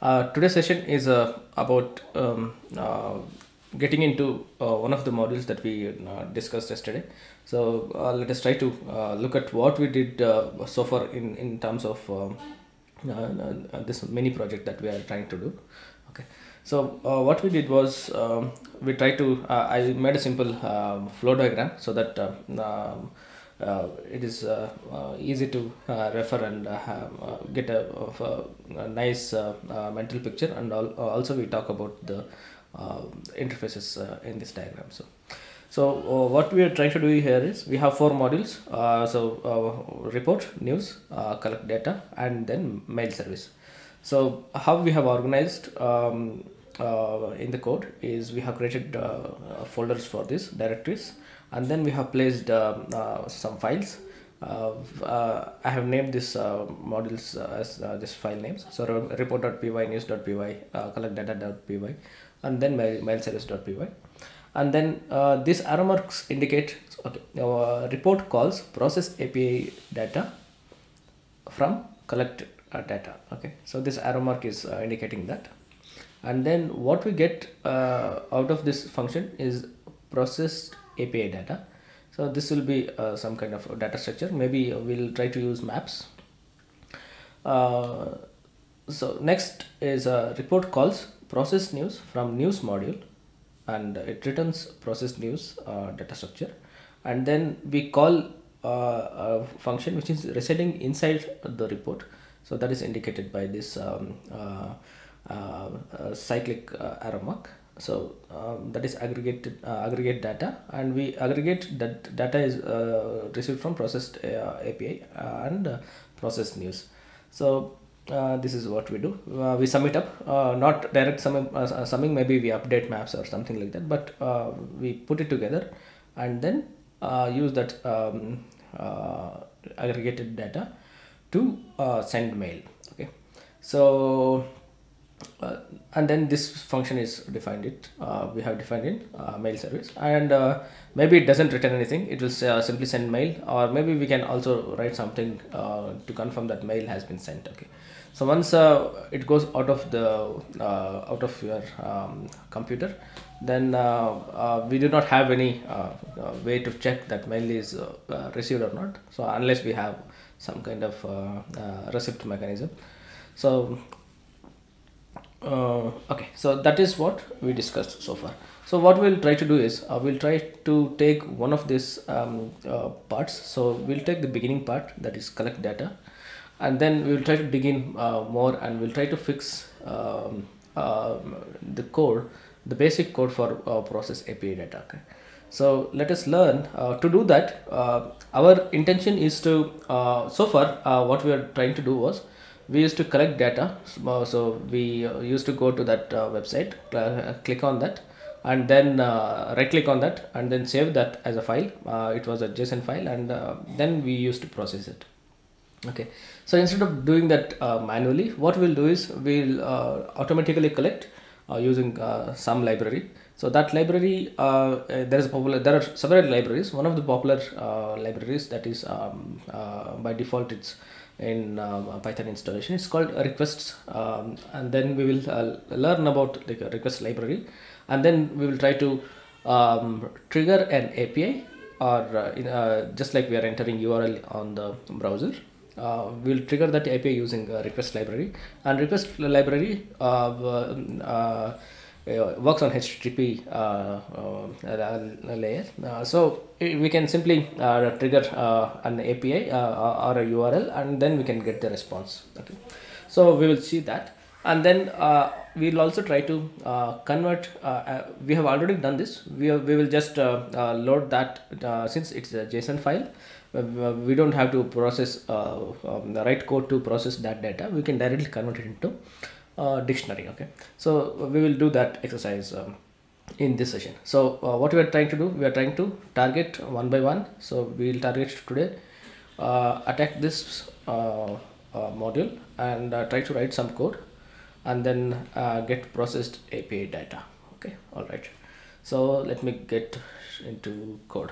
Today's session is about getting into one of the modules that we discussed yesterday. So let us try to look at what we did so far in terms of this mini project that we are trying to do. Okay. So what we did was we tried to I made a simple flow diagram so that it is easy to refer and get a nice mental picture, and also we talk about the interfaces in this diagram. So what we are trying to do here is we have four modules. Report, news, collect data, and then mail service. So how we have organized in the code is we have created folders for this directories, and then we have placed some files. I have named these modules as this file names. So report.py, news.py, collectdata.py, and then mail service.py. And then these arrow marks indicate, okay, report calls process API data from collect data. Okay, so this arrow mark is indicating that. And then what we get out of this function is processed API data. So this will be some kind of data structure. Maybe we'll try to use maps. So next is report calls process news from news module, and it returns processed news data structure. And then we call a function which is residing inside the report. So that is indicated by this cyclic arrow mark. So that is aggregate data, and we aggregate that data is received from processed API and processed news. So this is what we do. We sum it up, not direct summing, maybe we update maps or something like that, but we put it together and then use that aggregated data to send mail. Okay, so and then this function is defined. We have defined in mail service, and maybe it doesn't return anything. It will simply send mail, or maybe we can also write something to confirm that mail has been sent. Okay, so once it goes out of your computer, then we do not have any way to check that mail is received or not. So unless we have some kind of receipt mechanism. So okay, so that is what we discussed so far. So what we'll try to do is we'll try to take one of these parts. So we'll take the beginning part, that is collect data, and then we'll try to dig in more, and we'll try to fix the code, the basic code for process API data. Okay, so let us learn to do that. Our intention is to so far what we are trying to do was we used to collect data. So we used to go to that website, click on that, and then right click on that, and then save that as a file. It was a JSON file, and then we used to process it. Okay, so instead of doing that manually, what we'll do is we'll automatically collect using some library. So that library, there are several libraries. One of the popular libraries that is by default it's in Python installation, it's called requests, and then we will learn about the request library, and then we will try to trigger an API, or just like we are entering URL on the browser, we'll trigger that API using request library. And request library works on HTTP layer. So we can simply trigger an API or a URL, and then we can get the response. Okay, so we will see that, and then we will also try to convert. We have already done this. We will just load that since it's a JSON file. We don't have to process write code to process that data. We can directly convert it into dictionary. Okay, so we will do that exercise in this session. So what we are trying to do, we are trying to target one by one. So we will target today, attack this module, and try to write some code, and then get processed API data. Okay, all right, so let me get into code.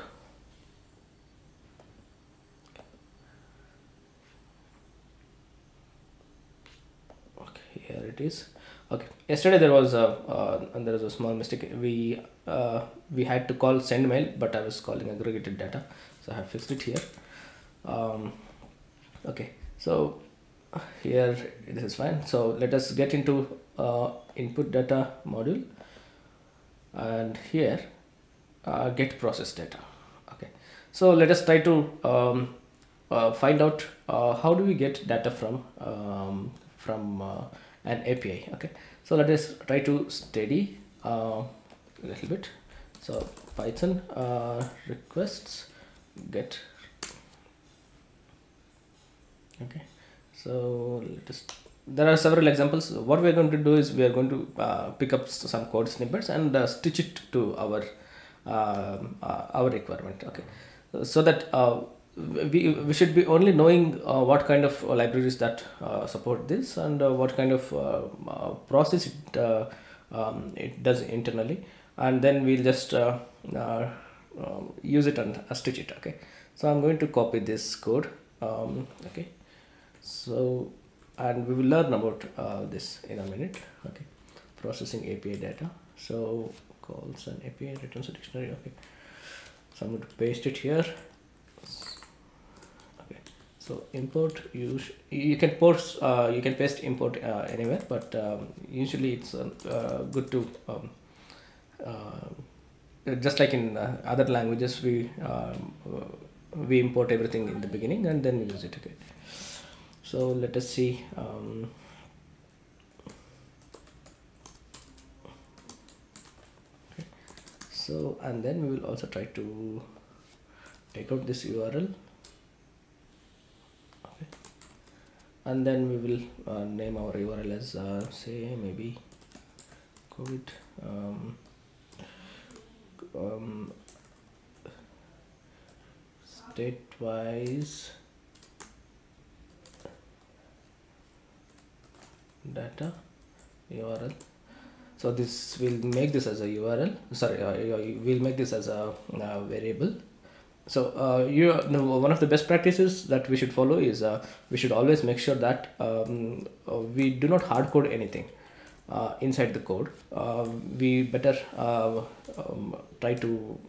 here it is. Okay, yesterday there was a small mistake. We had to call send mail, but I was calling aggregated data, so I have fixed it here. Okay, so here this is fine. So let us get into input data module, and here get process data. Okay, so let us try to find out how do we get data from an API. Okay, so let us try to study a little bit. So Python requests get. Okay, so there are several examples. What we are going to do is we are going to pick up some code snippets and stitch it to our requirement. Okay, so that we should be only knowing what kind of libraries that support this, and what kind of process it does internally, and then we'll just use it and stitch it. Okay, so I'm going to copy this code. Okay, so and we will learn about this in a minute. Okay, processing API data. So calls an API, returns a dictionary. Okay, so I'm going to paste it here. Okay, so import, you can post you can paste import anywhere, but usually it's good to just like in other languages, we import everything in the beginning and then we use it. Okay, so let us see. Okay. So and then we will also try to take out this URL. Okay, and then we will name our URL as say maybe COVID state-wise data URL. So this will make this as a URL. Sorry, we'll make this as a variable. So one of the best practices that we should follow is we should always make sure that we do not hard code anything inside the code. We better try to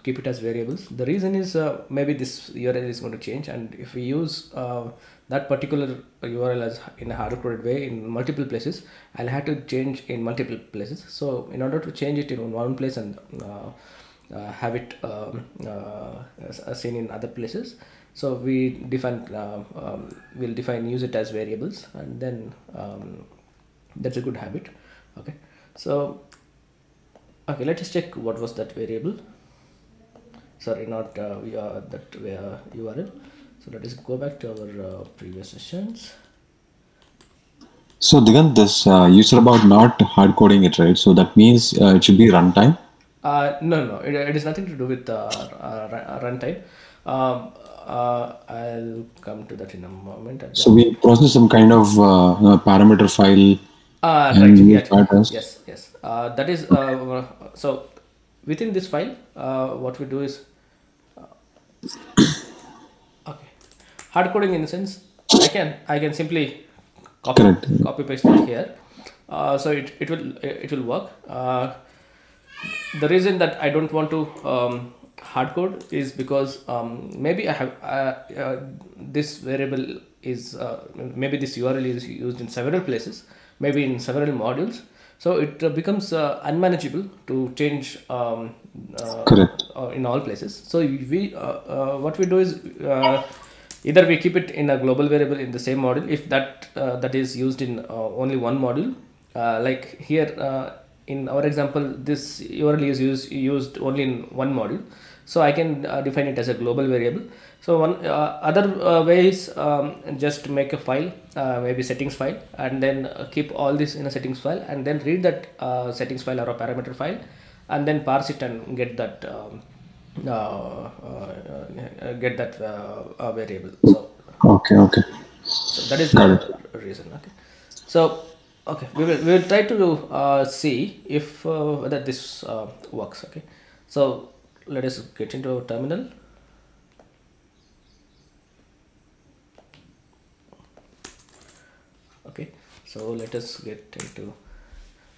keep it as variables. The reason is maybe this URL is going to change, and if we use that particular URL as in a hard-coded way in multiple places, I'll have to change in multiple places. So in order to change it in one place and have it seen in other places, so we define we'll define use it as variables, and then that's a good habit. Okay, so okay, let us check what was that variable. Sorry, not that URL. So let us go back to our previous sessions. So Digant, this you said about not hard coding it, right? So that means it should be runtime. No, it is nothing to do with runtime. I'll come to that in a moment. So we process some kind of parameter file. Right. Yes. That is so within this file, what we do is okay, hard coding in the sense I can simply copy paste it here. So it will work. The reason that I don't want to hard code is because maybe I have this variable is maybe this URL is used in several places, maybe in several modules, so it becomes unmanageable to change in all places. So we what we do is either we keep it in a global variable in the same module if that is used in only one module, like here in our example this URL is used only in one module, so I can define it as a global variable. So one other way is just make a file, maybe settings file, and then keep all this in a settings file, and then read that settings file or a parameter file, and then parse it and get that variable. So okay. So that is the reason. Okay. So okay, we will try to see if whether this works. Okay. So let us get into our terminal. Okay, So let us get into,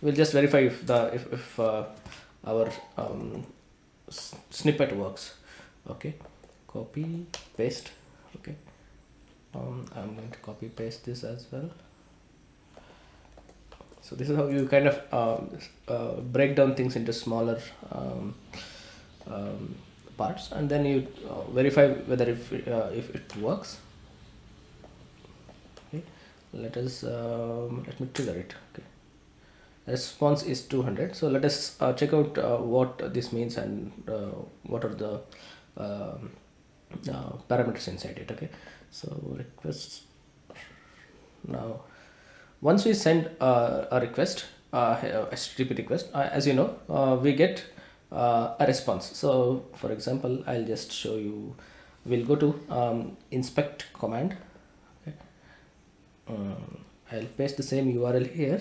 we'll just verify if our snippet works. Okay, copy paste. Okay, I'm going to copy paste this as well. So this is how you kind of break down things into smaller parts, and then you verify whether if it works. Okay, let me trigger it. Okay, response is 200. So let us check out what this means and what are the parameters inside it. Okay, so requests. Now once we send a request, a HTTP request, as you know, we get a response. So for example, I'll just show you. We'll go to inspect command. Okay. I'll paste the same URL here.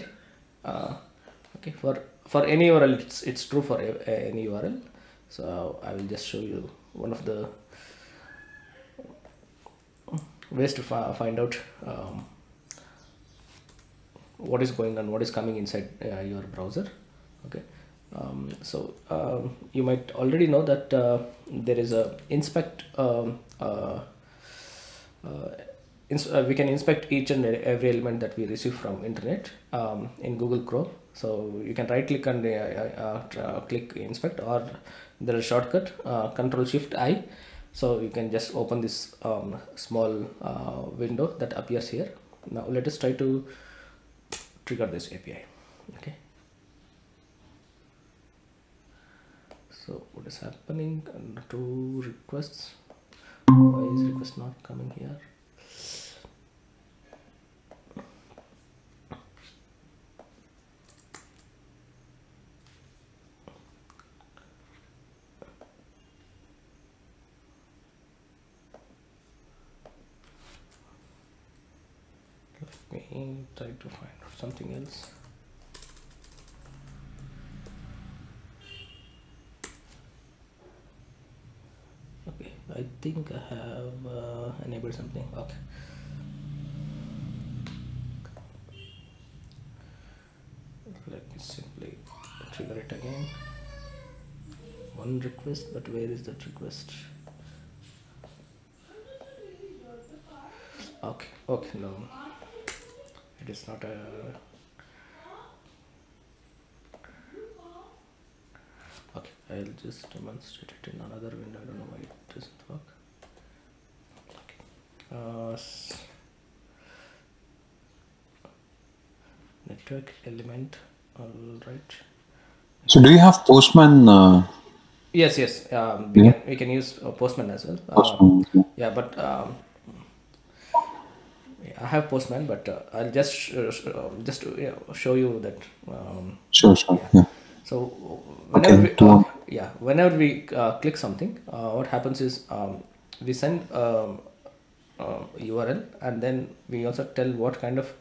Okay, for any URL, it's true for any URL. So I will just show you one of the ways to find out what is going on, what is coming inside your browser. Okay, so you might already know that there is a inspect. We can inspect each and every element that we receive from internet in Google Chrome. So you can right click and click inspect, or there is a shortcut Control Shift I. So you can just open this small window that appears here. Now let us try to trigger this API. Okay, so what is happening? And two requests. Why is request not coming here? Let me try to find out something else. Okay, I think I have enabled something. Okay, let me simply trigger it again. One request, but where is that request? Okay, no, it is not a. Okay, I'll just demonstrate it in another window. I don't know why it doesn't work. Okay, network element. All right. So do you have Postman? Yes. We can use Postman as well. Postman, okay. Yeah, but I have Postman, but I'll just show you that. Sure. Yeah. So Okay, whenever we click something, what happens is we send URL, and then we also tell what kind of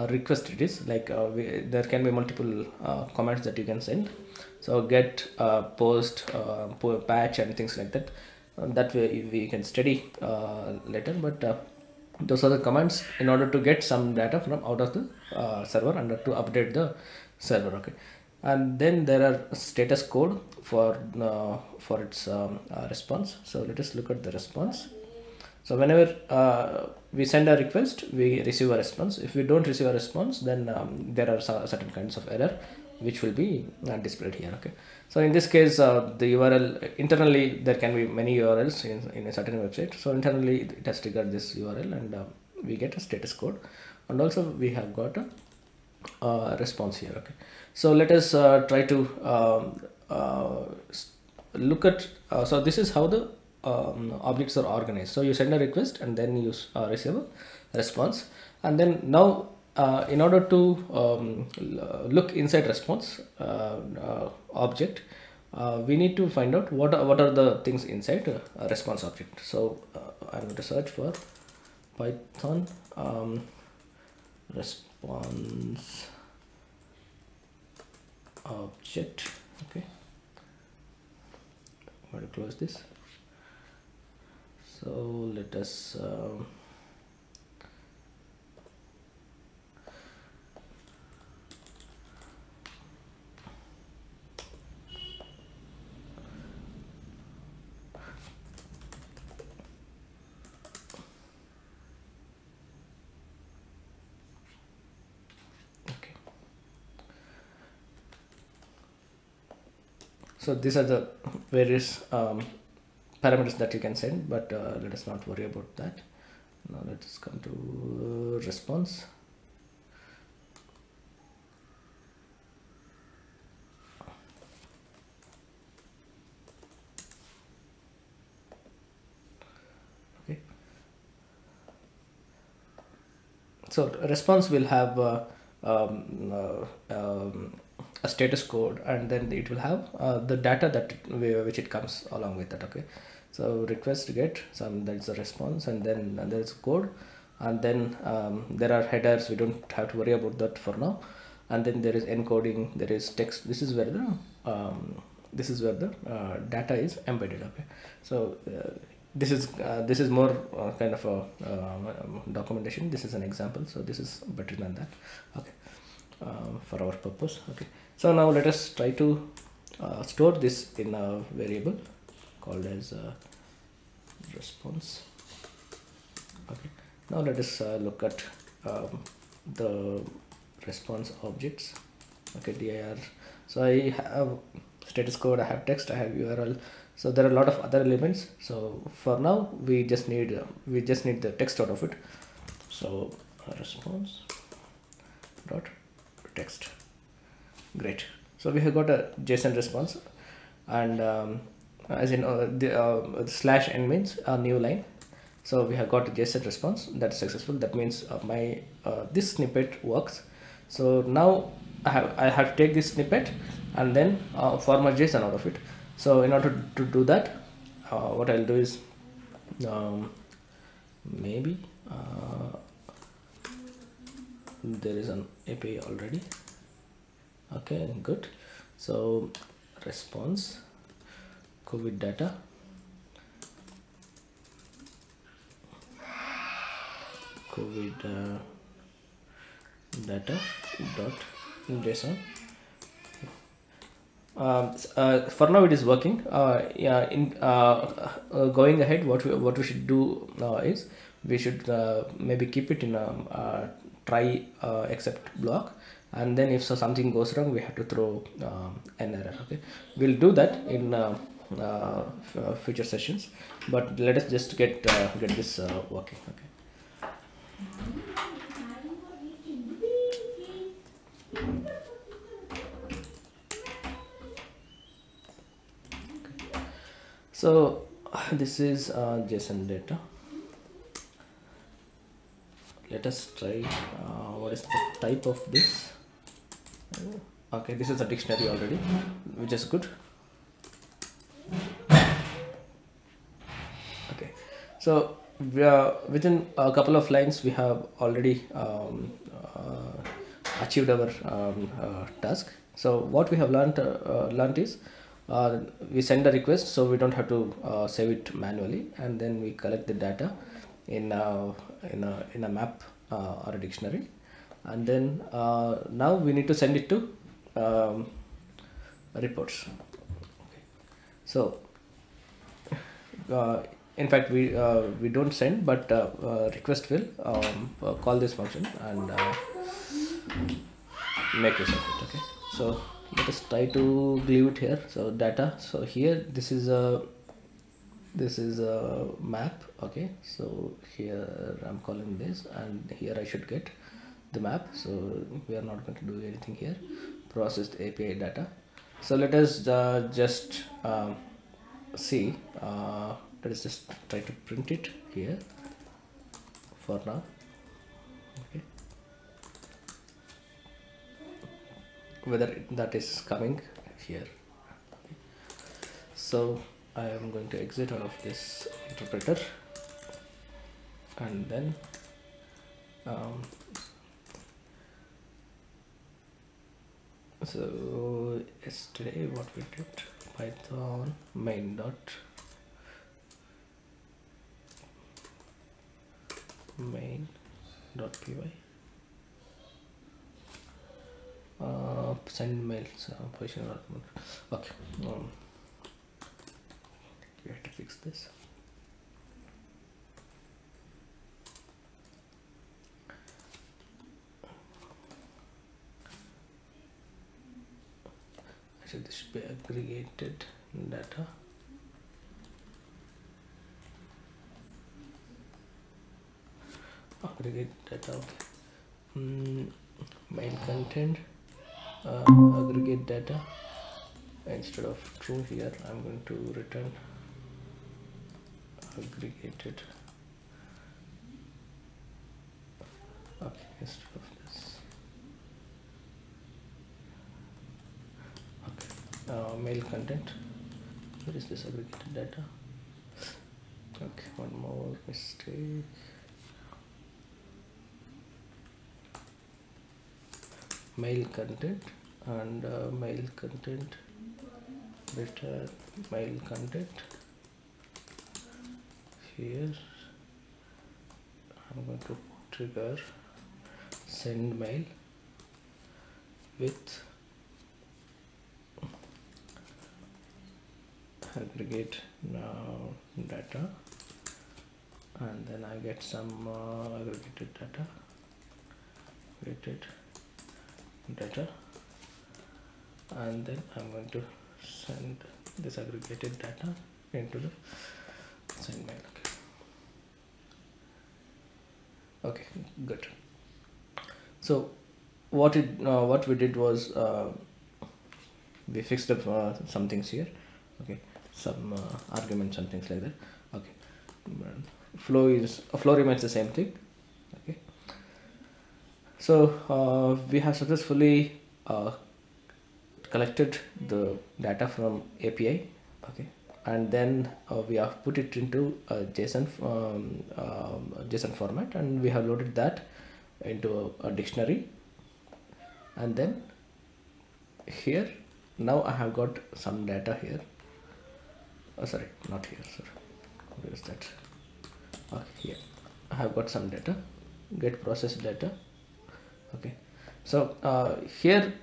request it is. Like there can be multiple comments that you can send. So get, post, patch, and things like that. That way we can study later. But those are the commands in order to get some data from out of the server and to update the server. Okay, and then there are status code for its response. So let us look at the response. So whenever we send a request, we receive a response. If we don't receive a response, then there are certain kinds of error which will be displayed here. Okay, so in this case, the URL internally, there can be many URLs in a certain website. So internally it has triggered this URL, and we get a status code, and also we have got a response here. Okay, so let us try to look at so this is how the objects are organized. So you send a request, and then you receive a response, and then now in order to look inside response object, we need to find out what are the things inside a response object. So I'm going to search for Python response object. Okay, I'm going to close this. So let us So these are the various parameters that you can send, but let us not worry about that. Now let us come to response. Okay. So response will have a status code, and then it will have the data that which it comes along with that. Okay, so request get some, that's a response, and then there is code, and then there are headers. We don't have to worry about that for now. And then there is encoding, there is text. This is where the data is embedded. Okay, so this is more kind of a documentation. This is an example, so this is better than that. Okay, for our purpose. Okay, so now let us try to store this in a variable called as response. Okay, now let us look at the response objects. Okay, dir. So I have status code, I have text, I have URL. So there are a lot of other elements. So for now we just need the text out of it. So response dot text. Great. So we have got a JSON response, and as in the slash n means a new line. So we have got a JSON response that's successful. That means my this snippet works. So now I have to take this snippet and then format JSON out of it. So in order to do that, what I'll do is maybe there is an API already. Okay, good. So response COVID data COVID data dot JSON. For now it is working. Yeah, in going ahead, what we should do is we should maybe keep it in a try except block, and then if something goes wrong, we have to throw an error. Okay, we'll do that in future sessions, but let us just get this working. Okay. So this is JSON data. Let us try what is the type of this. Okay, this is a dictionary already, which is good. Okay, so we are within a couple of lines we have already achieved our task. So what we have learned is we send a request, so we don't have to save it manually, and then we collect the data in a map or a dictionary, and then now we need to send it to reports. Okay. So in fact we don't send, but request will call this function and make use of it. Okay, so let us try to glue it here. So data, so here this is a map. Okay, so here I'm calling this, and here I should get the map. So we are not going to do anything here. Processed API data. So let us just see, let us just try to print it here for now. Okay, whether that is coming here. Okay. So I am going to exit out of this interpreter, and then so yesterday what we did, Python main dot py send mails position argument. Okay, we have to fix this. so this should be aggregated data. Aggregate data, okay. Main content, aggregate data. Instead of true here, I'm going to return aggregated. Okay, instead of this. Okay, mail content. Where is this aggregated data? Okay, one more mistake. Mail content and mail content, return mail content. Here I'm going to trigger send mail with aggregate data, and then I get some aggregated data, and then I'm going to send this aggregated data into the send mail. Okay, good. So what we did was we fixed up some things here. Okay, some arguments and things like that. Okay, flow remains the same thing. Okay, so we have successfully collected the data from API. Okay, and then we have put it into a JSON format, and we have loaded that into a dictionary. And then here now I have got some data here. Oh, sorry, not here, sir. Where is that? Here I have got some data, get processed data. Okay, so here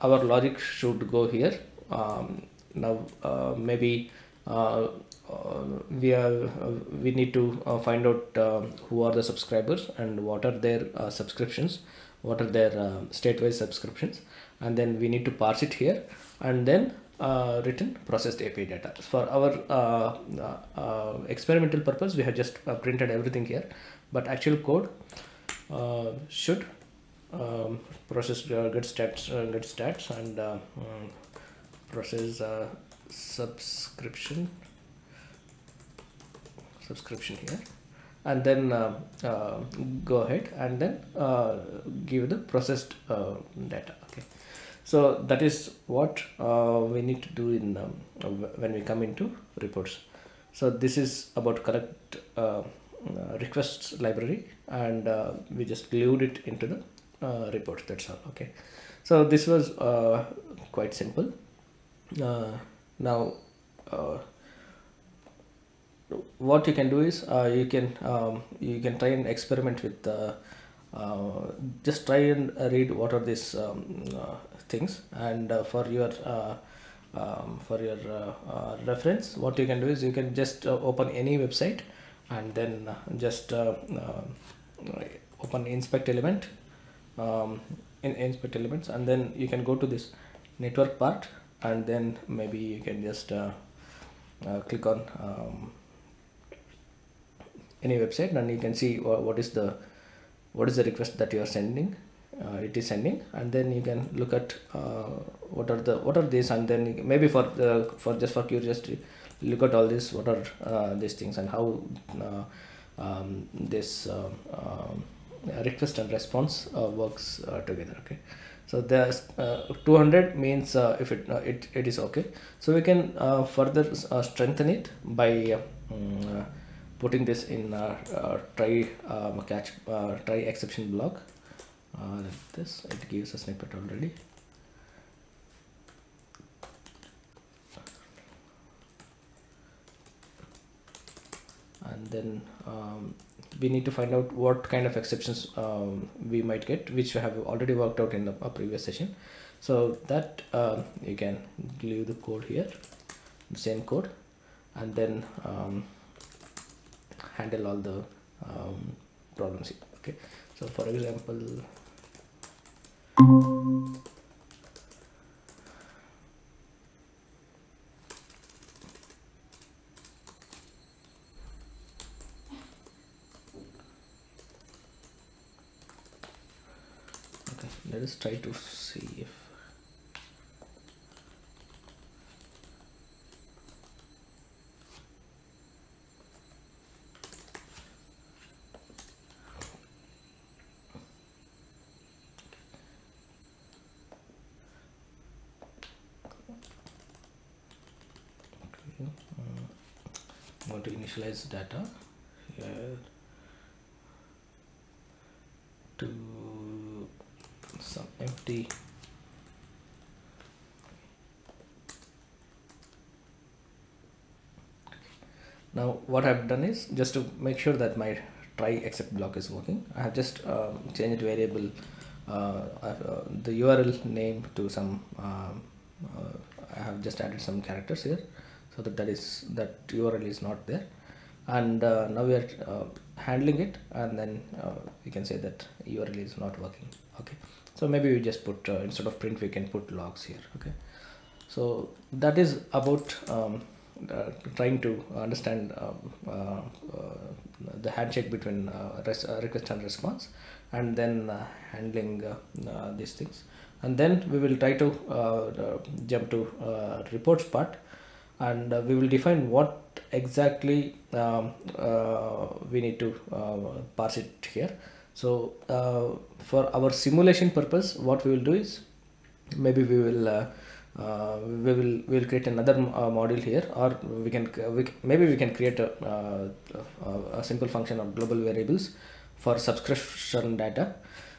our logic should go here. Now maybe we need to find out who are the subscribers and what are their subscriptions, what are their state-wise subscriptions, and then we need to parse it here, and then return processed API data. For our experimental purpose, we have just printed everything here, but actual code should process get stats and process subscription here, and then go ahead and then give the processed data. Okay, so that is what we need to do in when we come into reports. So this is about collect requests library, and we just glued it into the reports. That's all. Okay, so this was quite simple. Now what you can do is you can try and experiment with just try and read what are these things, and for your reference, what you can do is you can just open any website and then just open inspect element in inspect elements, and then you can go to this network part, and then maybe you can just click on any website, and you can see what is the request that you are sending. It is sending, and then you can look at what are these, and then maybe for just for curiosity, look at all this, what are these things, and how this request and response works together. Okay, so there's 200 means if it is okay. So we can further strengthen it by putting this in try exception block like this. It gives a snippet already. And then we need to find out what kind of exceptions we might get, which we have already worked out in the previous session. So that you can leave the code here, the same code, and then handle all the problems here. Okay, so for example, let us try to see if I'm going to initialize data here to some empty. Now what I've done is, just to make sure that my try except block is working, I have just changed variable the URL name to some I have just added some characters here, so that that URL is not there, and now we are handling it, and then we can say that URL is not working. Okay, so maybe we just put instead of print we can put logs here. Okay, so that is about trying to understand the handshake between request and response, and then handling these things, and then we will try to jump to reports part, and we will define what exactly we need to parse it here. So for our simulation purpose, what we will do is, maybe we will create another module here, or maybe we can create a simple function of global variables for subscription data.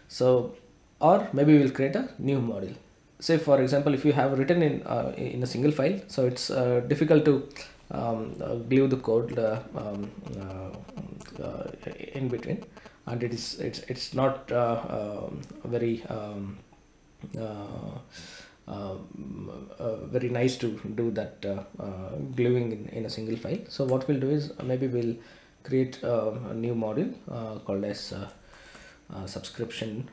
So, or maybe we'll create a new module. Say for example, if you have written in a single file, so it's difficult to glue the code in between, and it's not very very nice to do that gluing in a single file. So what we'll do is, maybe we'll create a new module called as subscription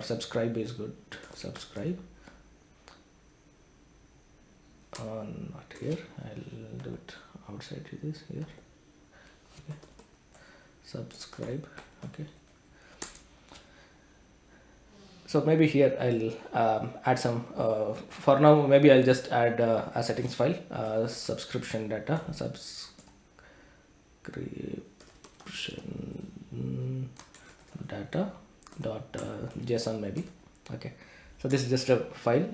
subscribe is good. Subscribe, not here, I'll do it outside this here. Okay. Subscribe. Okay, so maybe here I'll add some for now, maybe I'll just add a settings file, subscription data, subscription data dot json maybe. Okay, so this is just a file,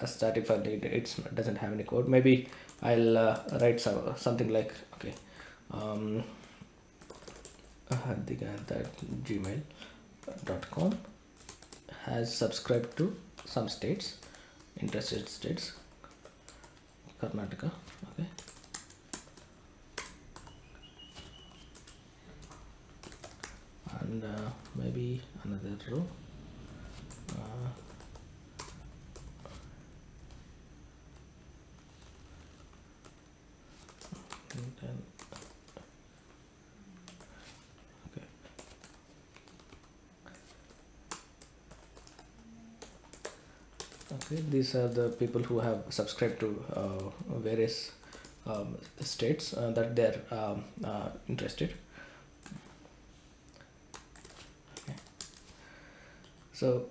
a static file. It doesn't have any code. Maybe I'll write something like, okay, that gmail.com has subscribed to some states, interested states, Karnataka. Okay, and maybe another row, and then okay. Okay, these are the people who have subscribed to various states that they're interested. Okay. So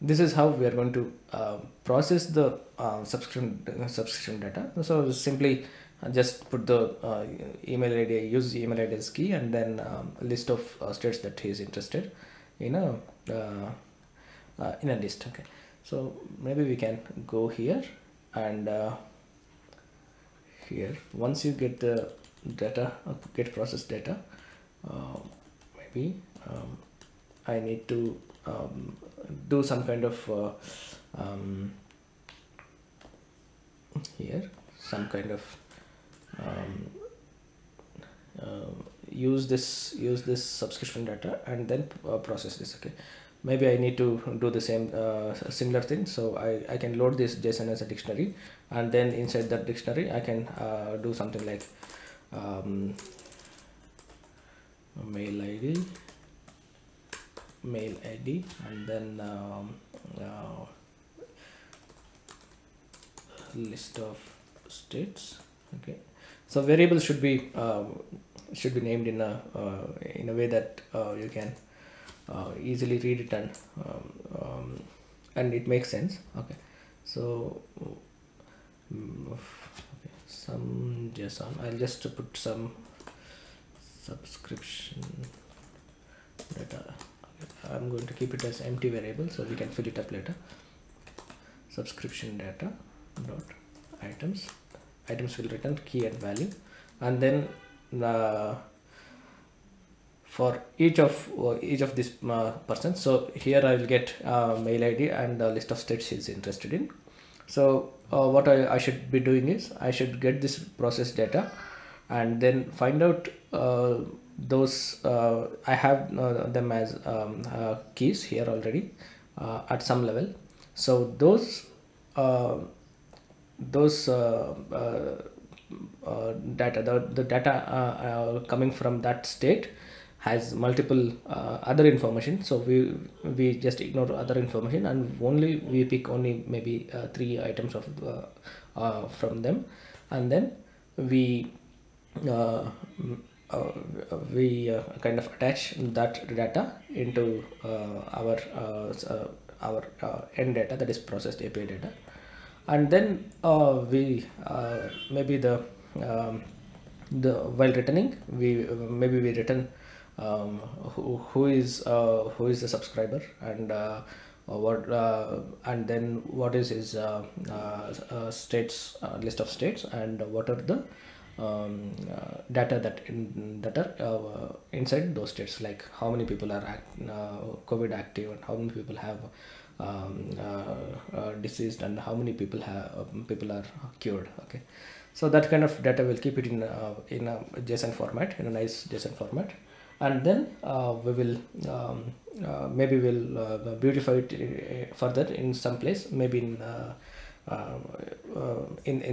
this is how we are going to process the subscription data. So simply just put the email ID, use the email ID as key, and then a list of states that he is interested in a list. Okay, so maybe we can go here, and here once you get the data, get processed data, maybe I need to do some kind of here some kind of use this subscription data, and then process this. Okay, maybe I need to do the same similar thing. So I can load this JSON as a dictionary, and then inside that dictionary I can do something like mail ID, and then list of states. Okay, so variables should be should be named in a way that you can easily read it, and it makes sense. Okay, so okay, some json, I'll just put some subscription data. Okay, I'm going to keep it as empty variable so we can fill it up later. Subscription data dot items will return key and value, and then for each of this person, so here I will get mail ID and the list of states he's interested in. So what I should be doing is I should get this process data and then find out those I have them as keys here already at some level. So those data, the data coming from that state has multiple other information, so we just ignore other information and only we pick only maybe 3 items of from them, and then we kind of attach that data into our end data, that is processed API data, and then we maybe the while returning we return who is the subscriber, and what and then what is his states, list of states, and what are the data that are inside those states, like how many people are COVID active and how many people have deceased and how many people are cured. Okay, so that kind of data we'll keep it in a JSON format, in a nice JSON format, and then we will maybe we'll beautify it further in some place, maybe in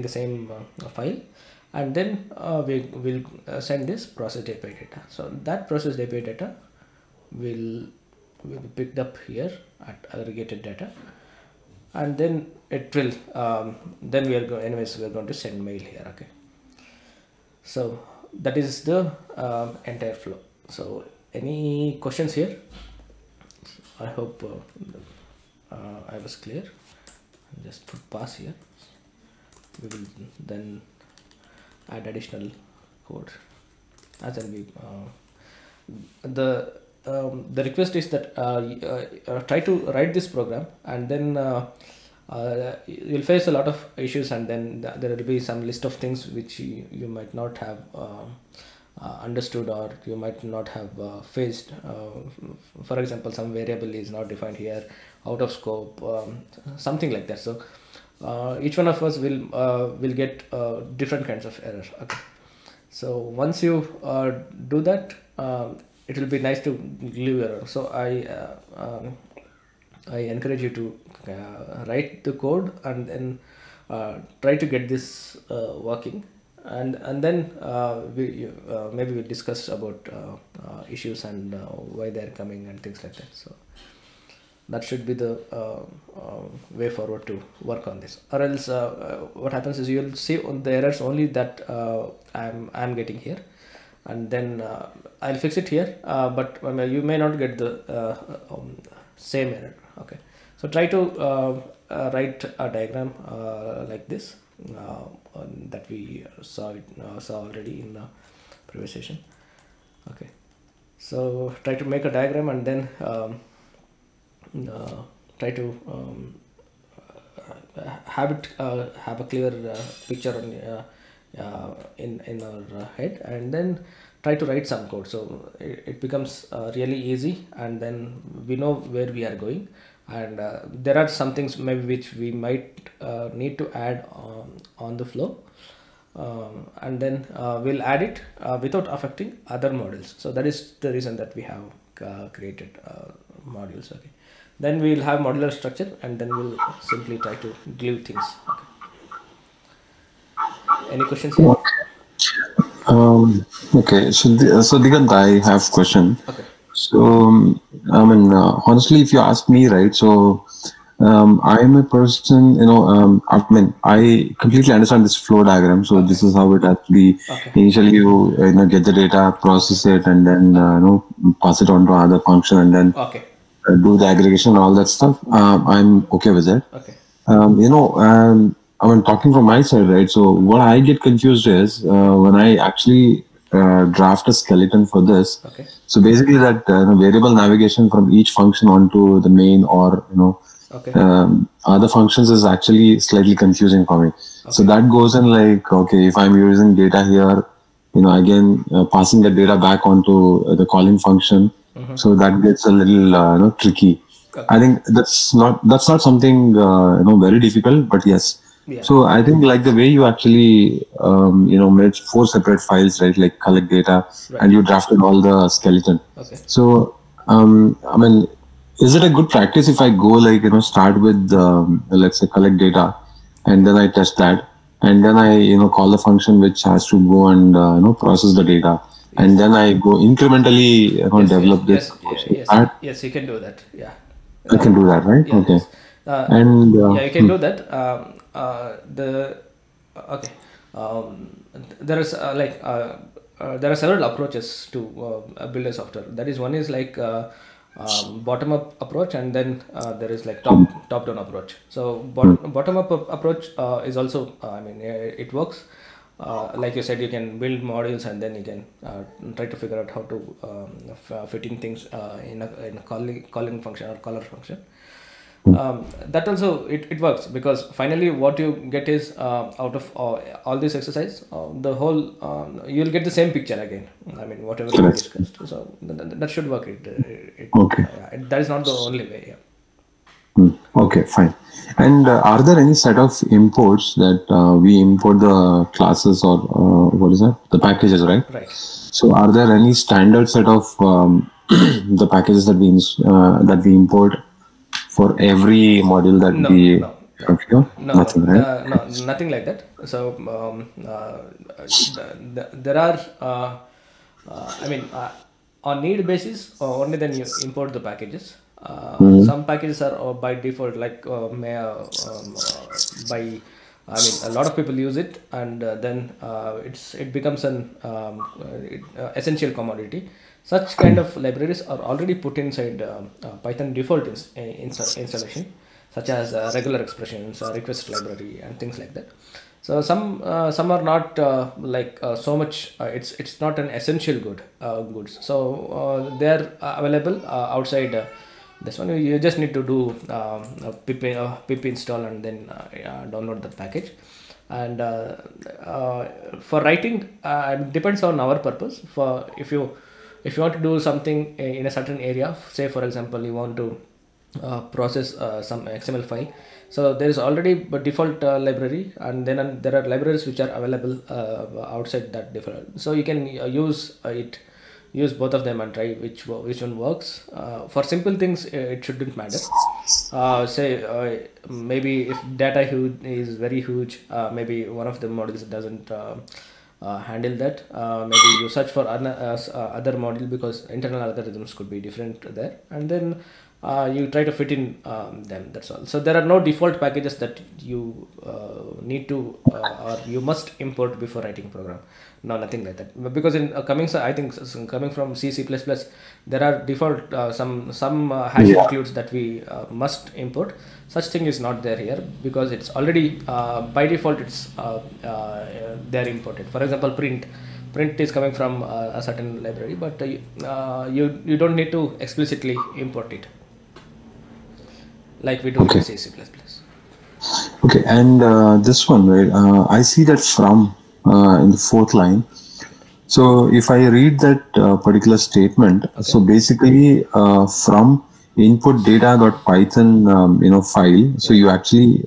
the same file, and then we will send this processed API data. So that processed API data will be picked up here at aggregated data, and then it will then we are going to send mail here. Okay, so that is the entire flow. So any questions here? I hope I was clear. Just put pass here. We will then add additional code as in the request is that try to write this program, and then you'll face a lot of issues, and then there will be some list of things which you might not have understood, or you might not have faced. For example, some variable is not defined here, out of scope, something like that. So each one of us will get different kinds of error. Okay, so once you do that, it will be nice to glue error. So I encourage you to write the code and then try to get this working, and then maybe we'll discuss about issues and why they're coming and things like that. So that should be the way forward to work on this, or else what happens is you'll see the errors only that I'm getting here, and then I'll fix it here, but you may not get the same error. Okay, so try to write a diagram like this that we saw already in the previous session. Okay, so try to make a diagram, and then try to have a clear picture on in our head, and then try to write some code, so it becomes really easy, and then we know where we are going, and there are some things maybe which we might need to add on the flow, and then we'll add it without affecting other modules. So that is the reason that we have created modules. Okay, then we'll have modular structure, and then we'll simply try to glue things. Okay. Any questions here? Okay, so Digant, I have question. Okay. So I mean, honestly, if you ask me, right? So I'm a person, I mean, I completely understand this flow diagram. So this is how it actually Okay. initially get the data, process it, and then pass it on to another function, and then Okay. do the aggregation and all that stuff. I'm okay with that. Okay. I mean, talking from my side, right? So what I get confused is when I actually draft a skeleton for this. Okay. So basically, that variable navigation from each function onto the main or Okay. other functions is actually slightly confusing for me. So that goes in like, okay, if I'm using data here, again passing the data back onto the calling function. So that gets a little tricky. I think that's not something very difficult, but yes. Yeah. So I think like the way you actually made 4 separate files, right? Like collect data, and you drafted all the skeleton. Okay. So I mean, is it a good practice if I go like start with let's say collect data, and then I test that, and then I call the function which has to go and process the data, and then I go incrementally develop this. Yes, you can do that. Yeah. I can do that, right? Yeah, Okay. yes. And Yeah, you can do that. Okay. There is there are several approaches to build a software. That is, one is like bottom up approach, and then there is like top down approach. So bottom up approach is also it works. Like you said, you can build modules, and then you can try to figure out how to fit in things in a calling function or caller function. That also it works, because finally what you get is out of all this exercise, the whole you'll get the same picture again. I mean, whatever we discussed. So that should work. Okay. That is not the only way. Yeah. Okay, fine. And are there any set of imports that we import the classes or what is that? The packages, right? Right. So are there any standard set of the packages that we import for every module that we configure? Nothing, right? No, nothing like that. So there are on need basis, only then you import the packages. Some packages are by default, like by a lot of people use it, and then it becomes an essential commodity. Such kind of libraries are already put inside Python default installation, such as regular expressions, request library, and things like that. So some are not so much. It's not an essential goods. So they are available outside. This one you just need to do pip install, and then download the package. And for writing, depends on our purpose. For if you want to do something in a certain area, say for example you want to process some XML file, so there is already a default library, and then there are libraries which are available outside that default. So you can use both of them and try which one works. For simple things, it shouldn't matter. Say maybe if data is very huge, maybe one of the modules doesn't handle that. Maybe you search for other module, because internal algorithms could be different there, and then you try to fit in them. That's all. So there are no default packages that you need to or you must import before writing program. No, nothing like that. Because in coming from C++, there are default some hash includes that we must import. Such thing is not there here, because it's already by default it's they're imported. For example, print is coming from a certain library, but you don't need to explicitly import it like we do in C++. Okay, and this one, right? I see that from in the 4th line. So if I read that particular statement, so basically from input data.python file, so you actually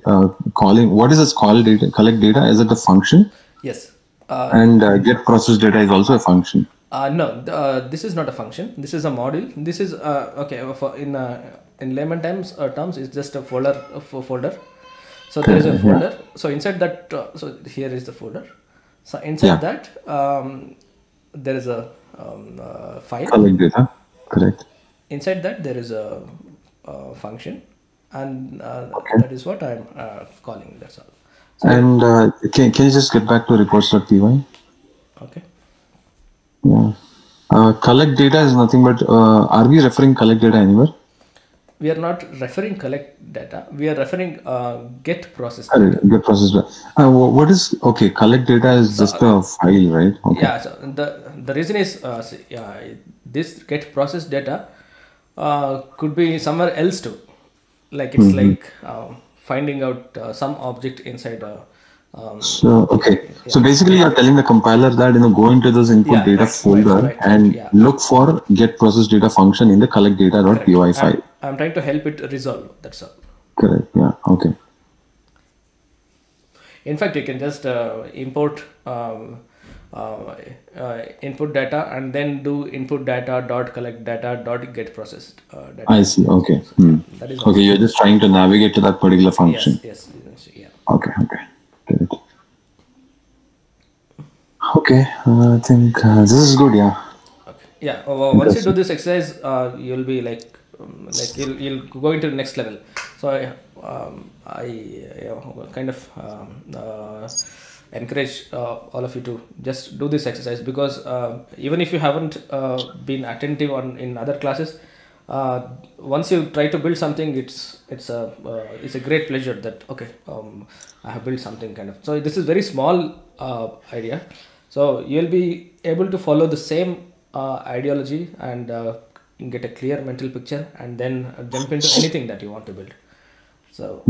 calling, what is this call data, collect data? Is it a function? Yes. And get process data is also a function. No, this is not a function. This is a module. This is in layman terms, it's just a folder. So there is a folder. So inside that, so here is the folder. So inside that, there is a file. Collect data, correct. Inside that there is a function. and Okay. that is what I'm calling. That's all. So And can you just get back to reports.py? okay, Yeah. Collect data is nothing but, are we referring collect data anywhere? we are not referring collect data. We are referring get process Sorry, data. get processed. What is, okay, collect data is So just a file, right? Okay. yeah, so the reason is this get processed data could be somewhere else too. Like it's Mm-hmm. like finding out some object inside a So, okay. So yeah, basically, you're telling the compiler that, go into this input yeah, data folder right, and yeah, look for get process data function in the collect correct. data.py file. I'm trying to help it resolve. That's all. Correct. Yeah. Okay. In fact, you can just import input data and then do input data dot collect data dot get processed data. I see. Okay. So yeah, that is Okay. also You're fine. just trying to navigate to that particular function. Yes, yeah. Okay. Okay. Get it. Okay. I think this is good. Yeah. Okay. Yeah. Once you do Interesting. this exercise, you'll be like you'll go into the next level. So I kind of encourage all of you to just do this exercise, because even if you haven't been attentive on in other classes, once you try to build something, it's a great pleasure that okay, I have built something kind of. So this is very small idea, so you'll be able to follow the same ideology and get a clear mental picture, and then jump into anything that you want to build. So